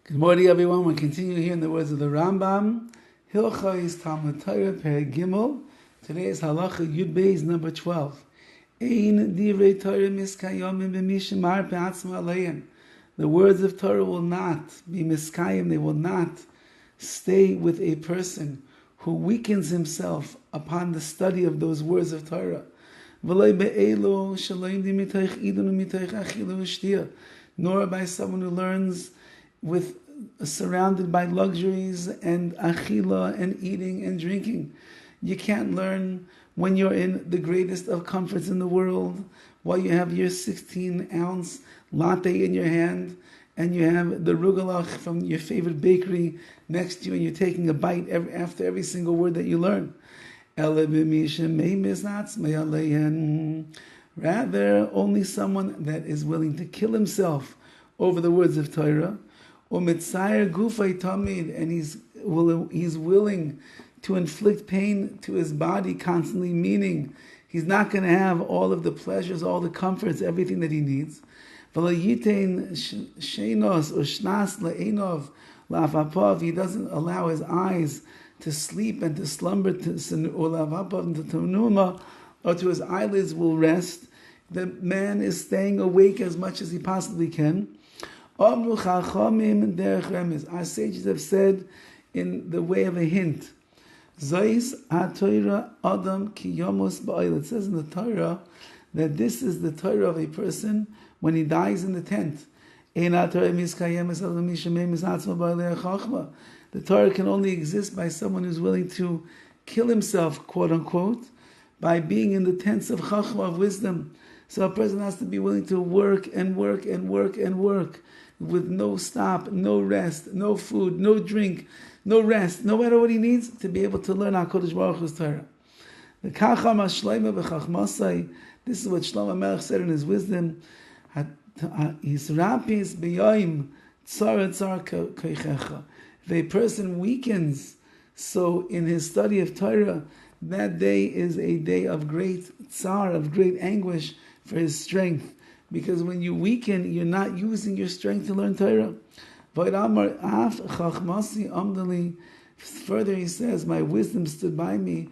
Good morning, everyone. We're continuing here in the words of the RAMBAM. Hilchos Talmud Torah Perek Gimel. Today is Halacha Yud Beis number 12. Ein divrei Torah miskayomim b'mishemar pe'atzma aleim. The words of Torah will not be miskayim. They will not stay with a person who weakens himself upon the study of those words of Torah. V'loi be'elo shaloim di mitoich idun u'mitoich achilu u'shtia. Nor by someone who learns surrounded by luxuries and achila and eating and drinking. You can't learn when you're in the greatest of comforts in the world, while you have your 16oz latte in your hand and you have the rugelach from your favorite bakery next to you and you're taking a bite after every single word that you learn. Rather, only someone that is willing to kill himself over the words of Torah, and he's willing to inflict pain to his body constantly, meaning he's not going to have all of the pleasures, all the comforts, everything that he needs. He doesn't allow his eyes to sleep and to slumber, or to his eyelids will rest. The man is staying awake as much as he possibly can. Our sages have said in the way of a hint. It says in the Torah that this is the Torah of a person when he dies in the tent. The Torah can only exist by someone who's willing to kill himself, quote unquote, by being in the tents of Chachma, of wisdom. So a person has to be willing to work and work and work and work with no stop, no rest, no food, no drink, no rest, no matter what he needs to be able to learn HaKadosh Baruch Hu's Torah. The Kacham HaShleima B'Chachmasai, this is what Shlomo Melech said in his wisdom, Yisrapis B'yoim Tzar Tzar Koichecha. If a person weakens, so in his study of Torah, that day is a day of great tsar, of great anguish for his strength. Because when you weaken, you're not using your strength to learn Torah. Further he says, my wisdom stood by me.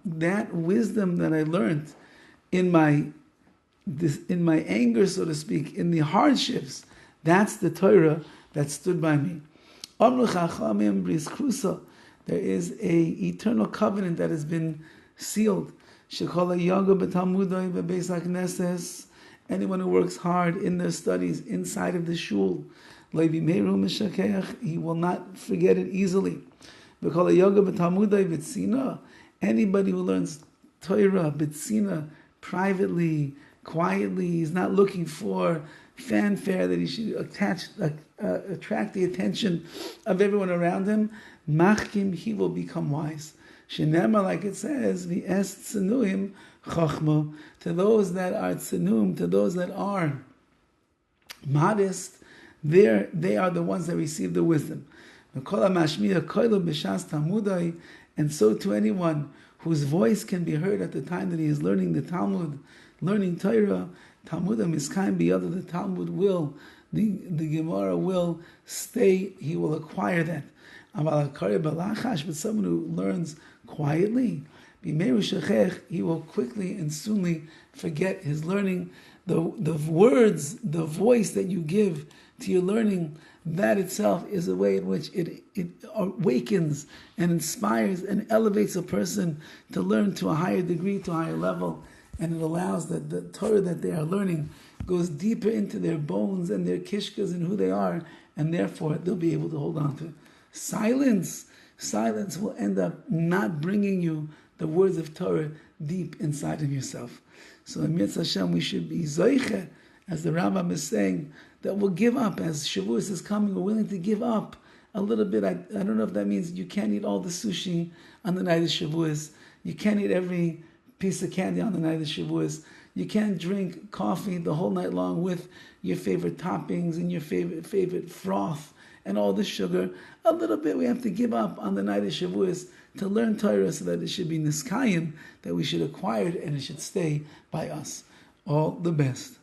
That wisdom that I learned in my anger, so to speak, in the hardships, that's the Torah that stood by me. There is an eternal covenant that has been sealed. Anyone who works hard in their studies inside of the shul, he will not forget it easily. Anybody who learns Torah b'tzina, privately, quietly, he's not looking for fanfare that he should attract the attention of everyone around him. Machkim, he will become wise. Shenema, like it says, the es tzenuim chachma, to those that are tzenum, to those that are modest, they are the ones that receive the wisdom. And so to anyone whose voice can be heard at the time that he is learning the Talmud, learning Torah, Talmud miskayim biyada, the Talmud will, the Gemara will stay, he will acquire that. But someone who learns quietly, he will quickly and soonly forget his learning. The words, the voice that you give to your learning, that itself is a way in which it awakens and inspires and elevates a person to learn to a higher degree, to a higher level, and it allows that the Torah that they are learning goes deeper into their bones and their kishkas and who they are, and therefore they'll be able to hold on to it. Silence will end up not bringing you the words of Torah deep inside of yourself. So in Mitzvah Hashem, we should be zoiche, as the RAMBAM is saying, that we'll give up, as Shavuos is coming, we're willing to give up a little bit. I don't know if that means you can't eat all the sushi on the night of Shavuos. You can't eat every piece of candy on the night of Shavuos. You can't drink coffee the whole night long with your favorite toppings and your favorite froth and all the sugar. A little bit we have to give up on the night of Shavuos to learn Torah, so that it should be niskayim, that we should acquire it and it should stay by us. All the best.